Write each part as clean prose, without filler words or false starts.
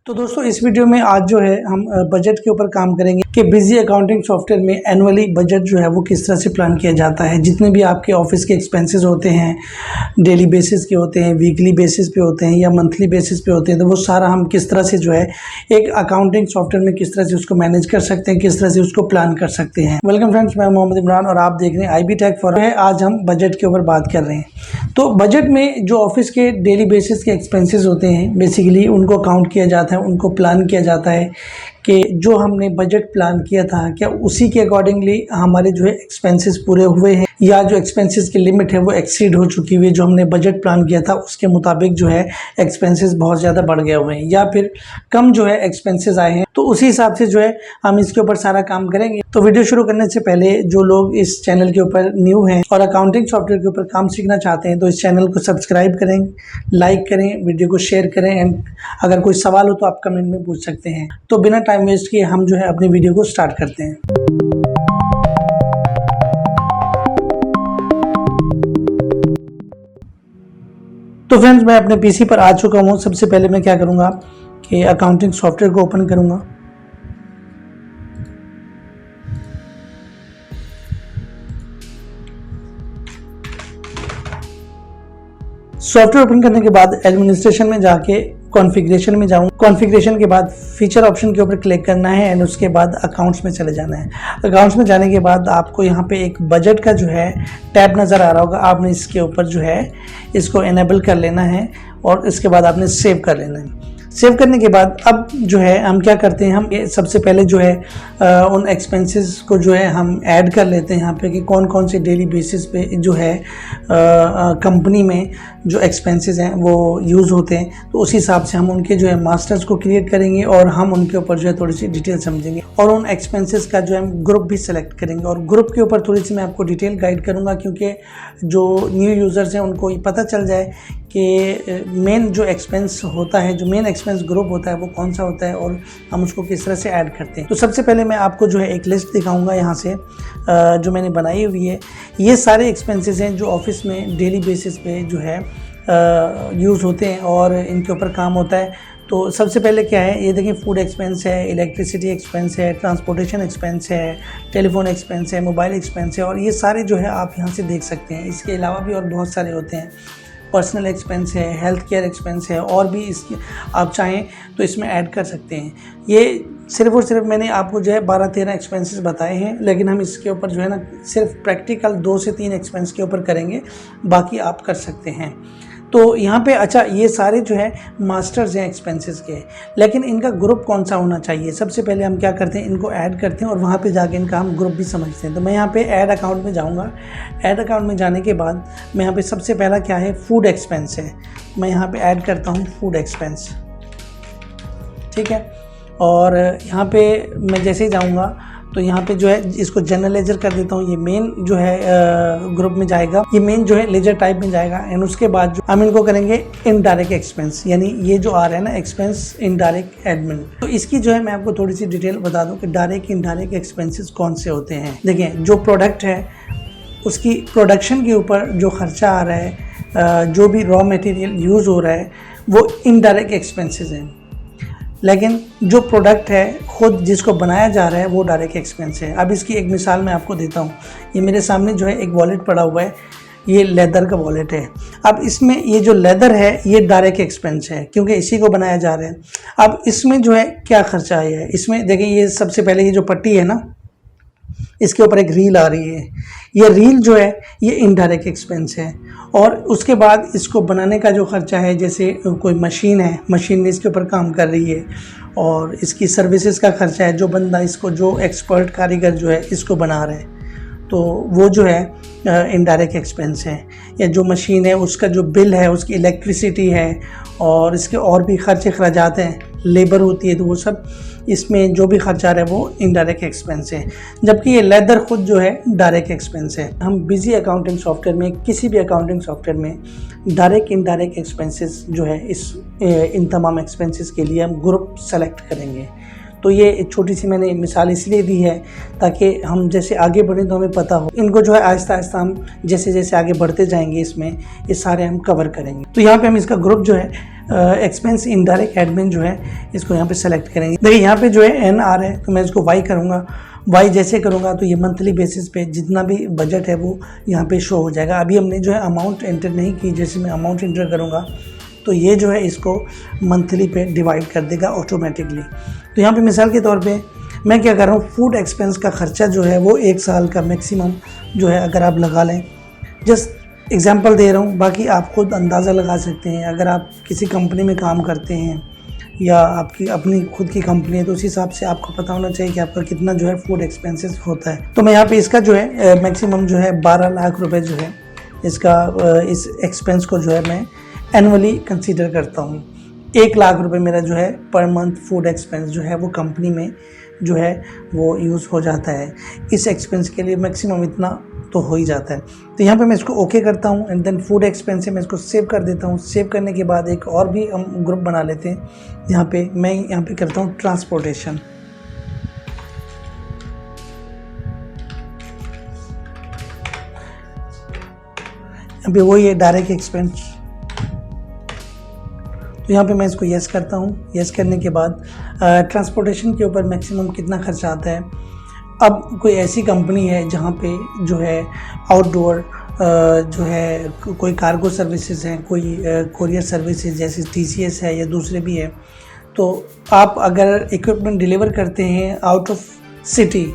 तो दोस्तों इस वीडियो में आज जो है हम बजट के ऊपर काम करेंगे कि बिजी अकाउंटिंग सॉफ्टवेयर में एनुअली बजट जो है वो किस तरह से प्लान किया जाता है। जितने भी आपके ऑफिस के एक्सपेंसेस होते हैं, डेली बेसिस के होते हैं, वीकली बेसिस पे होते हैं या मंथली बेसिस पे होते हैं, तो वो सारा हम किस तरह से जो है एक अकाउंटिंग सॉफ्टवेयर में किस तरह से उसको मैनेज कर सकते हैं, किस तरह से उसको प्लान कर सकते हैं। वेलकम फ्रेंड्स, मैं मोहम्मद इमरान और आप देख रहे हैं IB Tech For है। आज हम बजट के ऊपर बात कर रहे हैं। तो बजट में जो ऑफिस के डेली बेसिस के एक्सपेंसेस होते हैं, बेसिकली उनको काउंट किया जाता है, उनको प्लान किया जाता है कि जो हमने बजट प्लान किया था क्या उसी के अकॉर्डिंगली हमारे जो है एक्सपेंसेस पूरे हुए हैं या जो एक्सपेंसेस की लिमिट है वो एक्सीड हो चुकी हुई है। जो हमने बजट प्लान किया था उसके मुताबिक जो है एक्सपेंसेस बहुत ज़्यादा बढ़ गए हुए हैं या फिर कम जो है एक्सपेंसेस आए हैं। तो उसी हिसाब से जो है हम इसके ऊपर सारा काम करेंगे। तो वीडियो शुरू करने से पहले जो लोग इस चैनल के ऊपर न्यू हैं और अकाउंटिंग सॉफ्टवेयर के ऊपर काम सीखना चाहते हैं तो इस चैनल को सब्सक्राइब करें, लाइक करें, वीडियो को शेयर करें एंड अगर कोई सवाल हो तो आप कमेंट में पूछ सकते हैं। तो बिना टाइम वेस्ट किए हम जो है अपनी वीडियो को स्टार्ट करते हैं। तो फ्रेंड्स, मैं अपने पीसी पर आ चुका हूँ। सबसे पहले मैं क्या करूँगा कि अकाउंटिंग सॉफ्टवेयर को ओपन करूँगा। सॉफ्टवेयर ओपन करने के बाद एडमिनिस्ट्रेशन में जाके कॉन्फ़िगरेशन में जाऊँ। कॉन्फ़िगरेशन के बाद फीचर ऑप्शन के ऊपर क्लिक करना है एंड उसके बाद अकाउंट्स में चले जाना है। अकाउंट्स में जाने के बाद आपको यहाँ पे एक बजट का जो है टैब नज़र आ रहा होगा। आपने इसके ऊपर जो है इसको इनेबल कर लेना है और इसके बाद आपने सेव कर लेना है। सेव करने के बाद अब जो है हम क्या करते हैं, हम सबसे पहले जो है उन एक्सपेंसेस को जो है हम ऐड कर लेते हैं यहाँ पे कि कौन कौन से डेली बेसिस पे जो है कंपनी में जो एक्सपेंसेस हैं वो यूज़ होते हैं। तो उसी हिसाब से हम उनके जो है मास्टर्स को क्रिएट करेंगे और हम उनके ऊपर जो है थोड़ी सी डिटेल समझेंगे और उन एक्सपेंसेस का जो है हम ग्रुप भी सेलेक्ट करेंगे। और ग्रुप के ऊपर थोड़ी सी मैं आपको डिटेल गाइड करूँगा क्योंकि जो न्यू यूज़र्स हैं उनको ये पता चल जाए कि मेन जो एक्सपेंस होता है, जो मेन एक्सपेंस ग्रुप होता है वो कौन सा होता है और हम उसको किस तरह से ऐड करते हैं। तो सबसे पहले मैं आपको जो है एक लिस्ट दिखाऊंगा यहाँ से जो मैंने बनाई हुई है। ये सारे एक्सपेंसेस हैं जो ऑफिस में डेली बेसिस पे जो है यूज़ होते हैं और इनके ऊपर काम होता है। तो सबसे पहले क्या है, ये देखिए फूड एक्सपेंस है, इलेक्ट्रिसिटी एक्सपेंस है, ट्रांसपोर्टेशन एक्सपेंस है, टेलीफोन एक्सपेंस है, मोबाइल एक्सपेंस है और ये सारे जो है आप यहाँ से देख सकते हैं। इसके अलावा भी और बहुत सारे होते हैं। पर्सनल एक्सपेंस है, हेल्थ केयर एक्सपेंस है और भी इसके आप चाहें तो इसमें ऐड कर सकते हैं। ये सिर्फ और सिर्फ मैंने आपको जो है 12-13 एक्सपेंसेस बताए हैं, लेकिन हम इसके ऊपर जो है ना सिर्फ प्रैक्टिकल 2 से 3 एक्सपेंस के ऊपर करेंगे, बाकी आप कर सकते हैं। तो यहाँ पे अच्छा ये सारे जो है मास्टर्स हैं एक्सपेंसेस के, लेकिन इनका ग्रुप कौन सा होना चाहिए। सबसे पहले हम क्या करते हैं, इनको ऐड करते हैं और वहाँ पे जाके इनका हम ग्रुप भी समझते हैं। तो मैं यहाँ पे ऐड अकाउंट में जाऊँगा। ऐड अकाउंट में जाने के बाद मैं यहाँ पे सबसे पहला क्या है, फूड एक्सपेंस है। मैं यहाँ पे ऐड करता हूँ फूड एक्सपेंस, ठीक है। और यहाँ पे मैं जैसे ही जाऊँगा तो यहाँ पे जो है इसको जनरल लेजर कर देता हूँ। ये मेन जो है ग्रुप में जाएगा, ये मेन जो है लेजर टाइप में जाएगा एंड उसके बाद जो हम इनको करेंगे इनडायरेक्ट एक्सपेंस, यानी ये जो आ रहा है ना एक्सपेंस इनडायरेक्ट एडमिन। तो इसकी जो है मैं आपको थोड़ी सी डिटेल बता दूँ कि डायरेक्ट इनडायरेक्ट एक्सपेंसेस कौन से होते हैं। देखिए जो प्रोडक्ट है उसकी प्रोडक्शन के ऊपर जो खर्चा आ रहा है, जो भी रॉ मटेरियल यूज़ हो रहा है वो इनडायरेक्ट एक्सपेंसेस हैं, लेकिन जो प्रोडक्ट है खुद जिसको बनाया जा रहा है वो डायरेक्ट एक्सपेंस है। अब इसकी एक मिसाल मैं आपको देता हूँ। ये मेरे सामने जो है एक वॉलेट पड़ा हुआ है, ये लेदर का वॉलेट है। अब इसमें ये जो लेदर है ये डायरेक्ट एक्सपेंस है क्योंकि इसी को बनाया जा रहा है। अब इसमें जो है क्या खर्चा आया है, इसमें देखिए ये सबसे पहले ये जो पट्टी है ना इसके ऊपर एक रील आ रही है, ये रील जो है ये इनडायरेक्ट एक्सपेंस है। और उसके बाद इसको बनाने का जो खर्चा है, जैसे कोई मशीन है, मशीन ने इसके ऊपर काम कर रही है और इसकी सर्विसेज का खर्चा है, जो बंदा इसको, जो एक्सपर्ट कारीगर जो है इसको बना रहा है, तो वो जो है इनडायरेक्ट एक्सपेंस है। या जो मशीन है उसका जो बिल है, उसकी इलेक्ट्रिसिटी है और इसके और भी खर्चे खर्चात हैं, लेबर होती है, तो वो सब इसमें जो भी खर्चा है वो इनडायरेक्ट एक्सपेंस है। जबकि ये लेदर खुद जो है डायरेक्ट एक्सपेंस है। हम बिजी अकाउंटिंग सॉफ्टवेयर में, किसी भी अकाउंटिंग सॉफ्टवेयर में डायरेक्ट इनडायरेक्ट एक्सपेंसेस जो है इन तमाम एक्सपेंसेस के लिए हम ग्रुप सेलेक्ट करेंगे। तो ये एक छोटी सी मैंने मिसाल इसलिए दी है ताकि हम जैसे आगे बढ़ें तो हमें पता हो। इनको जो है आहिस्ता आहिस्ता हम जैसे जैसे आगे बढ़ते जाएंगे इसमें ये सारे हम कवर करेंगे। तो यहाँ पे हम इसका ग्रुप जो है एक्सपेंस इनडायरेक्ट एडमिन जो है इसको यहाँ पे सेलेक्ट करेंगे। देखिए यहाँ पे जो है NR है तो मैं इसको Y करूँगा। Y जैसे करूँगा तो ये मंथली बेसिस पे जितना भी बजट है वो यहाँ पे शो हो जाएगा। अभी हमने जो है अमाउंट एंटर नहीं की, जैसे मैं अमाउंट एंटर करूँगा तो ये जो है इसको मंथली पे डिवाइड कर देगा ऑटोमेटिकली। तो यहाँ पे मिसाल के तौर पे मैं क्या कर रहा हूँ, फूड एक्सपेंस का खर्चा जो है वो 1 साल का मैक्सिमम जो है अगर आप लगा लें, जस्ट एग्जांपल दे रहा हूँ, बाकी आप खुद अंदाज़ा लगा सकते हैं। अगर आप किसी कंपनी में काम करते हैं या आपकी अपनी खुद की कंपनी है तो उस हिसाब से आपको पता होना चाहिए कि आपका कितना जो है फूड एक्सपेंसेस होता है। तो मैं यहाँ पे इसका जो है मैक्सिमम जो है 12 लाख रुपए जो है इसका इस एक्सपेंस को जो है मैं एनुअली कंसीडर करता हूँ। 1 लाख रुपए मेरा जो है पर मंथ फूड एक्सपेंस जो है वो कंपनी में जो है वो यूज़ हो जाता है। इस एक्सपेंस के लिए मैक्सिमम इतना तो हो ही जाता है। तो यहाँ पे मैं इसको ओके करता हूँ एंड देन फूड एक्सपेंस से मैं इसको सेव कर देता हूँ। सेव करने के बाद एक और भी हम ग्रुप बना लेते हैं। मैं यहाँ पे करता हूँ ट्रांसपोर्टेशन। यहाँ पे वही है डायरेक्ट एक्सपेंस। तो यहाँ पे मैं इसको यस करता हूँ। यस करने के बाद ट्रांसपोर्टेशन के ऊपर मैक्सिमम कितना खर्चा आता है। अब कोई ऐसी कंपनी है जहाँ पे जो है आउटडोर जो है कोई कार्गो सर्विसेज हैं, कोई कोरियर सर्विसेज जैसे TCS है या दूसरे भी है, तो आप अगर इक्विपमेंट डिलीवर करते हैं आउट ऑफ सिटी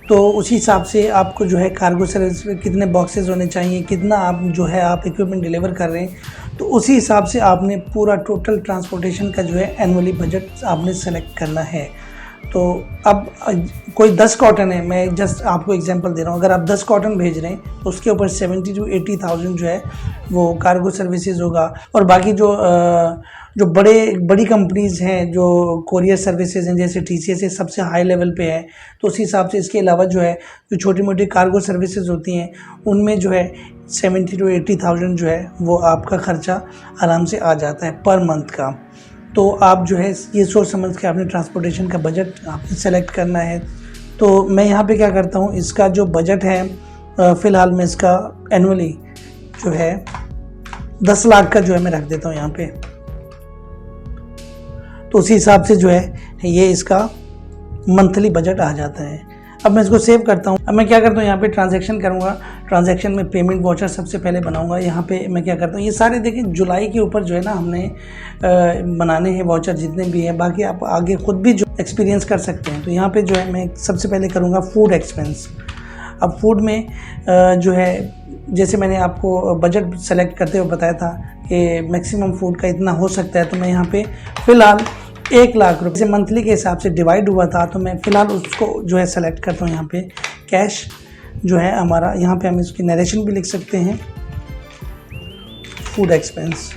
तो उसी हिसाब से आपको जो है कार्गो सर्विस में कितने बॉक्सेस होने चाहिए, कितना आप जो है आप इक्विपमेंट डिलीवर कर रहे हैं, तो उसी हिसाब से आपने पूरा टोटल ट्रांसपोर्टेशन का जो है एनुअली बजट आपने सेलेक्ट करना है। तो अब कोई 10 कॉटन है, मैं जस्ट आपको एग्जांपल दे रहा हूँ, अगर आप 10 कॉटन भेज रहे हैं तो उसके ऊपर 70 to 80,000 जो है वो कार्गो सर्विसेज होगा। और बाकी जो बड़ी कंपनीज़ हैं जो कोरियर सर्विसेज हैं जैसे TCS सबसे हाई लेवल पे है, तो उस हिसाब से इसके अलावा जो है जो छोटी मोटी कार्गो सर्विसेज होती हैं उनमें जो है 70 to 80,000 जो है वो आपका ख़र्चा आराम से आ जाता है पर मंथ का। तो आप जो है ये सोच समझ के आपने ट्रांसपोर्टेशन का बजट आपने सेलेक्ट करना है। तो मैं यहाँ पे क्या करता हूँ, इसका जो बजट है फ़िलहाल मैं इसका एनुअली जो है 10 लाख का जो है मैं रख देता हूँ यहाँ पे। तो उसी हिसाब से जो है ये इसका मंथली बजट आ जाता है। अब मैं इसको सेव करता हूँ। अब मैं क्या करता हूँ, यहाँ पे ट्रांजैक्शन करूँगा। ट्रांजैक्शन में पेमेंट वाउचर सबसे पहले बनाऊँगा। यहाँ पे मैं क्या करता हूँ, ये सारे देखिए जुलाई के ऊपर जो है ना हमने बनाने हैं वाउचर जितने भी हैं, बाकी आप आगे खुद भी जो एक्सपीरियंस कर सकते हैं। तो यहाँ पे जो है मैं सबसे पहले करूँगा फूड एक्सपेंस। अब फूड में जो है जैसे मैंने आपको बजट सेलेक्ट करते हुए बताया था कि मैक्सिमम फूड का इतना हो सकता है, तो मैं यहाँ पे फ़िलहाल 1 लाख रुपये से मंथली के हिसाब से डिवाइड हुआ था, तो मैं फ़िलहाल उसको जो है सेलेक्ट करता हूँ। यहाँ पे कैश जो है हमारा, यहाँ पे हम इसकी नरेशन भी लिख सकते हैं फूड एक्सपेंस।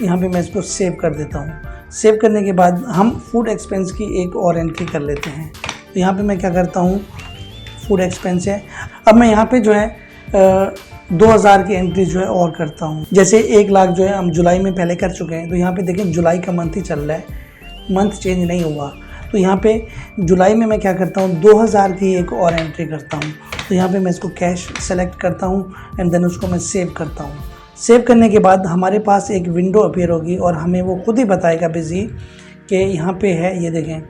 यहाँ पे मैं इसको सेव कर देता हूँ। सेव करने के बाद हम फूड एक्सपेंस की एक और एंट्री कर लेते हैं। तो यहाँ पे मैं क्या करता हूँ, फूड एक्सपेंस है। अब मैं यहाँ पे जो है 2000 की एंट्री जो है और करता हूँ। जैसे 1 लाख जो है हम जुलाई में पहले कर चुके हैं, तो यहाँ पे देखें जुलाई का मंथ ही चल रहा है, मंथ चेंज नहीं हुआ। तो यहाँ पे जुलाई में मैं क्या करता हूँ, 2000 की एक और एंट्री करता हूँ। तो यहाँ पे मैं इसको कैश सेलेक्ट करता हूँ एंड देन उसको मैं सेव करता हूँ। सेव करने के बाद हमारे पास एक विंडो अपीयर होगी और हमें वो खुद ही बताएगा बिजी कि यहाँ पे है, ये देखें,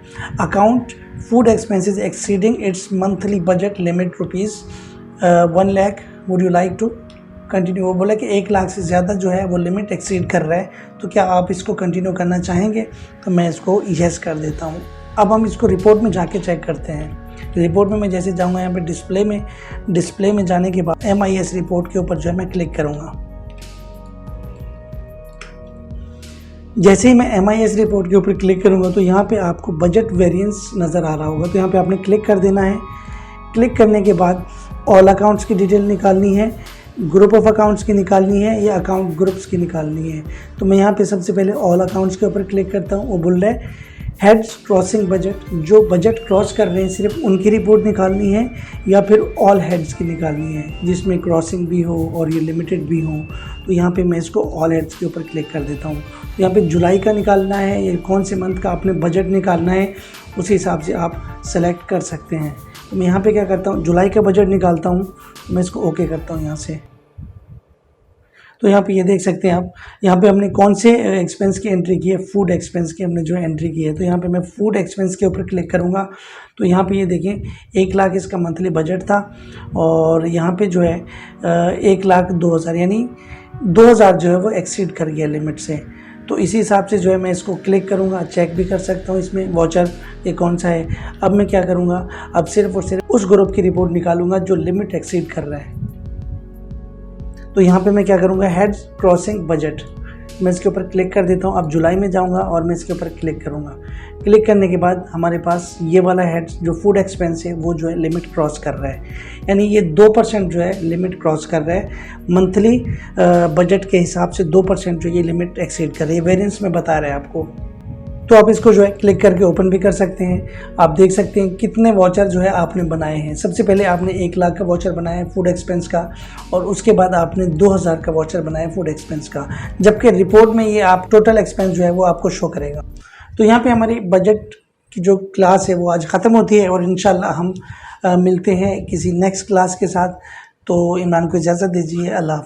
account food expenses exceeding its monthly budget limit ₹1 lakh, would you like to continue. वो बोला कि 1 लाख से ज़्यादा जो है वो लिमिट एक्सीड कर रहा है, तो क्या आप इसको कंटिन्यू करना चाहेंगे। तो मैं इसको यस कर देता हूँ। अब हम इसको रिपोर्ट में जाके चेक करते हैं। रिपोर्ट में मैं जैसे जाऊँगा यहाँ पे डिस्प्ले में जाने के बाद MIS रिपोर्ट के ऊपर जो है मैं क्लिक करूँगा। जैसे ही मैं MIS रिपोर्ट के ऊपर क्लिक करूँगा तो यहाँ पे आपको बजट वेरिएंस नज़र आ रहा होगा। तो यहाँ पे आपने क्लिक कर देना है। क्लिक करने के बाद ऑल अकाउंट्स की डिटेल निकालनी है, ग्रुप ऑफ अकाउंट्स की निकालनी है या अकाउंट ग्रुप्स की निकालनी है। तो मैं यहाँ पे सबसे पहले ऑल अकाउंट्स के ऊपर क्लिक करता हूँ। वो बोल रहा है हेड्स क्रॉसिंग बजट, जो बजट क्रॉस कर रहे हैं सिर्फ उनकी रिपोर्ट निकालनी है या फिर ऑल हेड्स की निकालनी है जिसमें क्रॉसिंग भी हो और ये लिमिटेड भी हो। तो यहाँ पे मैं इसको ऑल हेड्स के ऊपर क्लिक कर देता हूँ। तो यहाँ पे जुलाई का निकालना है या कौन से मंथ का आपने बजट निकालना है, उसी हिसाब से आप सेलेक्ट कर सकते हैं। तो मैं यहाँ पे क्या करता हूँ, जुलाई का बजट निकालता हूँ, मैं इसको ओके करता हूँ यहाँ से। तो यहाँ पे ये देख सकते हैं आप, यहाँ पे हमने कौन से एक्सपेंस की एंट्री की है, फूड एक्सपेंस की हमने जो एंट्री की है। तो यहाँ पे मैं फूड एक्सपेंस के ऊपर क्लिक करूँगा तो यहाँ पे ये देखें 1 लाख इसका मंथली बजट था और यहाँ पे जो है 1,02,000 यानी 2,000 जो है वो एक्सीड कर गया लिमिट से। तो इसी हिसाब से जो है मैं इसको क्लिक करूँगा, चेक भी कर सकता हूँ इसमें वॉचर ये कौन सा है। अब मैं क्या करूँगा, अब सिर्फ और सिर्फ उस ग्रुप की रिपोर्ट निकालूंगा जो लिमिट एक्सीड कर रहा है। तो यहाँ पे मैं क्या करूँगा, हेड क्रॉसिंग बजट, मैं इसके ऊपर क्लिक कर देता हूँ। अब जुलाई में जाऊँगा और मैं इसके ऊपर क्लिक करूँगा। क्लिक करने के बाद हमारे पास ये वाला हेड जो फूड एक्सपेंस है वो जो है लिमिट क्रॉस कर रहा है, यानी ये 2% जो है लिमिट क्रॉस कर रहा है। मंथली बजट के हिसाब से 2% जो ये लिमिट एक्सीड कर रही है, वेरिएंस में बता रहा है आपको। तो आप इसको जो है क्लिक करके ओपन भी कर सकते हैं। आप देख सकते हैं कितने वॉचर जो है आपने बनाए हैं। सबसे पहले आपने 1 लाख का वॉचर बनाया है फूड एक्सपेंस का, और उसके बाद आपने 2,000 का वॉचर बनाया है फूड एक्सपेंस का, जबकि रिपोर्ट में ये आप टोटल एक्सपेंस जो है वो आपको शो करेगा। तो यहाँ पे हमारी बजट की जो क्लास है वो आज ख़त्म होती है और इंशाल्लाह हम मिलते हैं किसी नेक्स्ट क्लास के साथ। तो इमरान को इजाज़त दीजिए। अल्लाह।